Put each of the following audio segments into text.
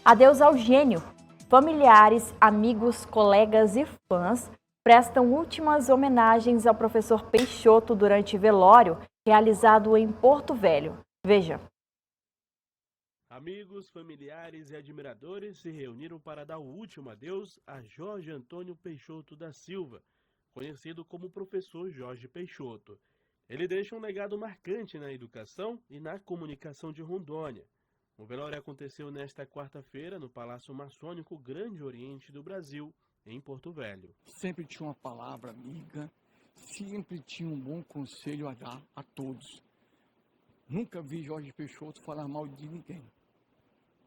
Adeus ao gênio. Familiares, amigos, colegas e fãs prestam últimas homenagens ao professor Peixoto durante velório realizado em Porto Velho. Veja. Amigos, familiares e admiradores se reuniram para dar o último adeus a Jorge Antônio Peixoto da Silva, conhecido como professor Jorge Peixoto. Ele deixa um legado marcante na educação e na comunicação de Rondônia. O velório aconteceu nesta quarta-feira no Palácio Maçônico Grande Oriente do Brasil, em Porto Velho. Sempre tinha uma palavra amiga, sempre tinha um bom conselho a dar a todos. Nunca vi Jorge Peixoto falar mal de ninguém.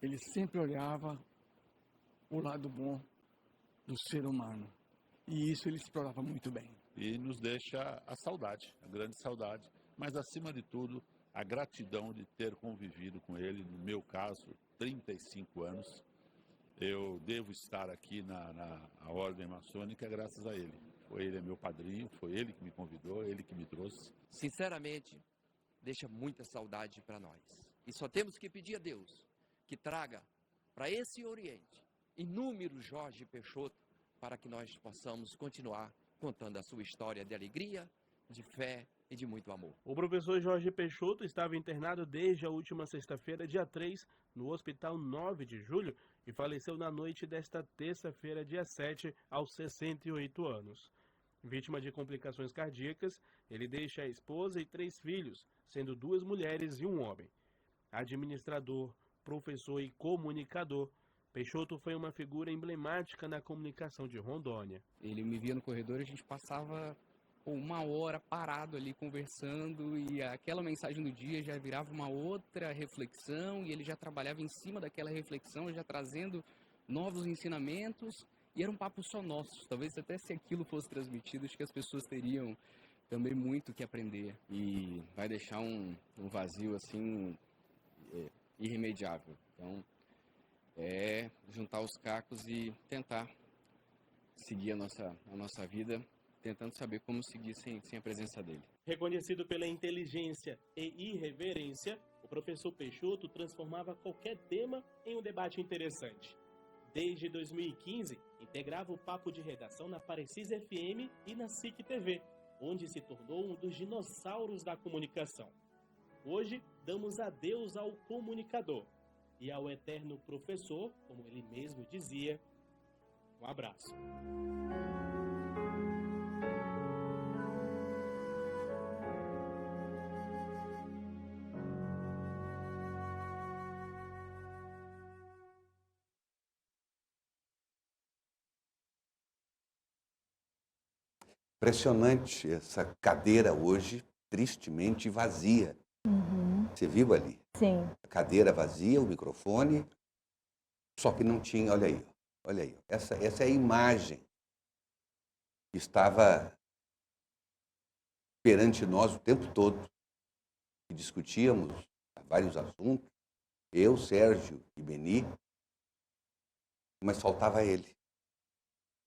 Ele sempre olhava o lado bom do ser humano. E isso ele explorava muito bem. E nos deixa a saudade, a grande saudade, mas acima de tudo, a gratidão de ter convivido com ele, no meu caso, 35 anos. Eu devo estar aqui na Ordem Maçônica graças a ele. Ele é meu padrinho, foi ele que me convidou, ele que me trouxe. Sinceramente, deixa muita saudade para nós. E só temos que pedir a Deus que traga para esse Oriente inúmeros Jorge Peixoto para que nós possamos continuar contando a sua história de alegria, de fé e de muito amor. O professor Jorge Peixoto estava internado desde a última sexta-feira, dia 3, no Hospital 9 de Julho e faleceu na noite desta terça-feira, dia 7, aos 68 anos. Vítima de complicações cardíacas, ele deixa a esposa e 3 filhos, sendo 2 mulheres e um homem. Administrador, professor e comunicador, Peixoto foi uma figura emblemática na comunicação de Rondônia. Ele me via no corredor e a gente passava uma hora parado ali conversando e aquela mensagem do dia já virava uma outra reflexão e ele já trabalhava em cima daquela reflexão, já trazendo novos ensinamentos e era um papo só nosso. Talvez até se aquilo fosse transmitido, acho que as pessoas teriam também muito que aprender e vai deixar um vazio assim irremediável. Então, é juntar os cacos e tentar seguir a nossa vida, tentando saber como seguir sem a presença dele. Reconhecido pela inteligência e irreverência, o professor Peixoto transformava qualquer tema em um debate interessante. Desde 2015, integrava o papo de redação na Parecis FM e na SIC TV, onde se tornou um dos dinossauros da comunicação. Hoje, damos adeus ao comunicador e ao eterno professor, como ele mesmo dizia. Um abraço. Impressionante essa cadeira hoje, tristemente vazia. Você viu ali? Sim. A cadeira vazia, o microfone, só que não tinha, olha aí. Essa é a imagem que estava perante nós o tempo todo, que discutíamos vários assuntos, eu, Sérgio e Beni, mas faltava ele.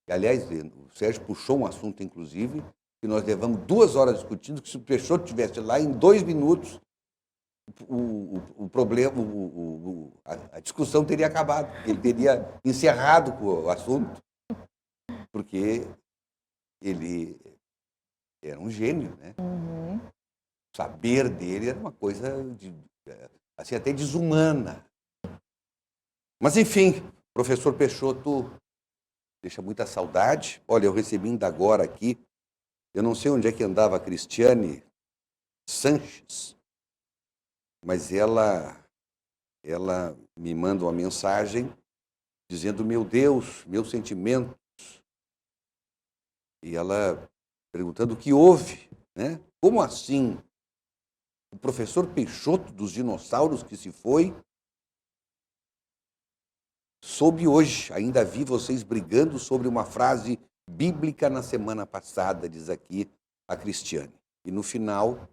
E, aliás, o Sérgio puxou um assunto, inclusive, que nós levamos 2 horas discutindo, que se o Peixoto estivesse lá, em 2 minutos, o problema, a discussão teria acabado. Ele teria encerrado o assunto, porque ele era um gênio, né? O saber dele era uma coisa assim, até desumana. Mas, enfim, o professor Peixoto deixa muita saudade. Olha, eu recebi ainda agora aqui, eu não sei onde é que andava a Cristiane Sanches, mas ela me manda uma mensagem dizendo: meu Deus, meus sentimentos. E ela perguntando o que houve, né? Como assim? O professor Peixoto dos dinossauros que se foi, soube hoje, ainda vi vocês brigando sobre uma frase bíblica na semana passada, diz aqui a Cristiane. E no final,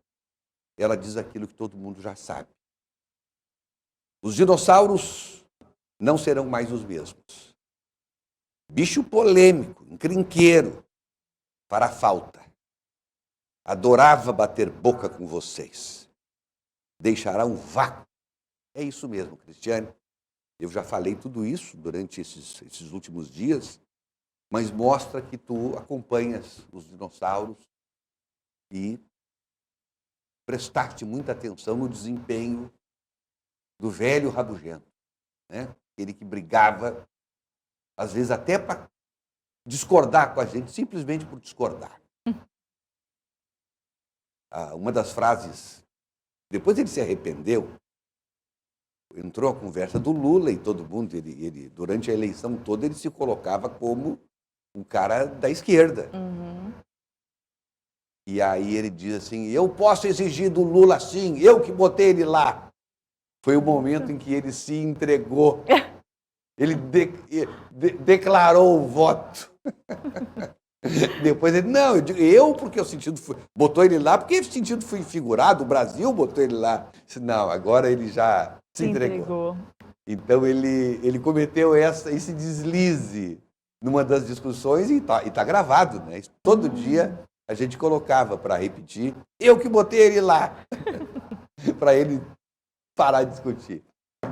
ela diz aquilo que todo mundo já sabe. Os dinossauros não serão mais os mesmos. Bicho polêmico, encrenqueiro, fará falta. Adorava bater boca com vocês. Deixará um vácuo. É isso mesmo, Cristiane. Eu já falei tudo isso durante esses últimos dias, mas mostra que tu acompanhas os dinossauros e prestaste muita atenção no desempenho do velho rabugento, né? Ele que brigava, às vezes até para discordar com a gente, simplesmente por discordar. Uma das frases, depois ele se arrependeu, entrou a conversa do Lula e todo mundo, ele durante a eleição toda, ele se colocava como um cara da esquerda. E aí ele diz assim, eu posso exigir do Lula sim, eu que botei ele lá. Foi o momento em que ele se entregou. Ele declarou o voto. Depois ele, não, eu porque o sentido foi, botou ele lá, porque o sentido foi figurado, o Brasil botou ele lá. Não, agora ele já se entregou. Então ele cometeu esse deslize numa das discussões e tá gravado, né? Todo dia a gente colocava para repetir, eu que botei ele lá, para ele parar de discutir.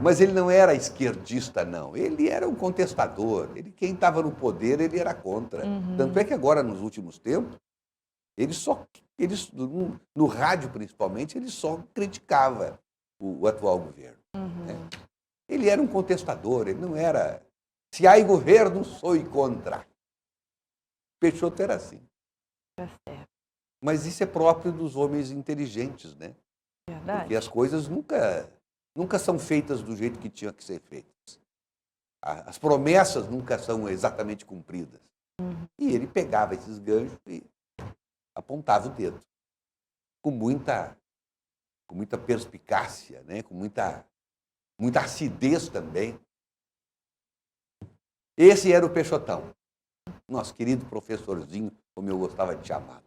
Mas ele não era esquerdista, não. Ele era um contestador. Quem estava no poder, ele era contra. Tanto é que agora, nos últimos tempos, no rádio principalmente, ele só criticava o atual governo. Né? Ele era um contestador, ele não era... Se há governo, sou contra. Peixoto era assim. Mas isso é próprio dos homens inteligentes, né? Verdade. Porque as coisas nunca são feitas do jeito que tinham que ser feitas. As promessas nunca são exatamente cumpridas. E ele pegava esses ganchos e apontava o dedo. Com muita perspicácia, né? Com muita acidez também. Esse era o Peixotão. Nosso querido professorzinho, como eu gostava de chamar.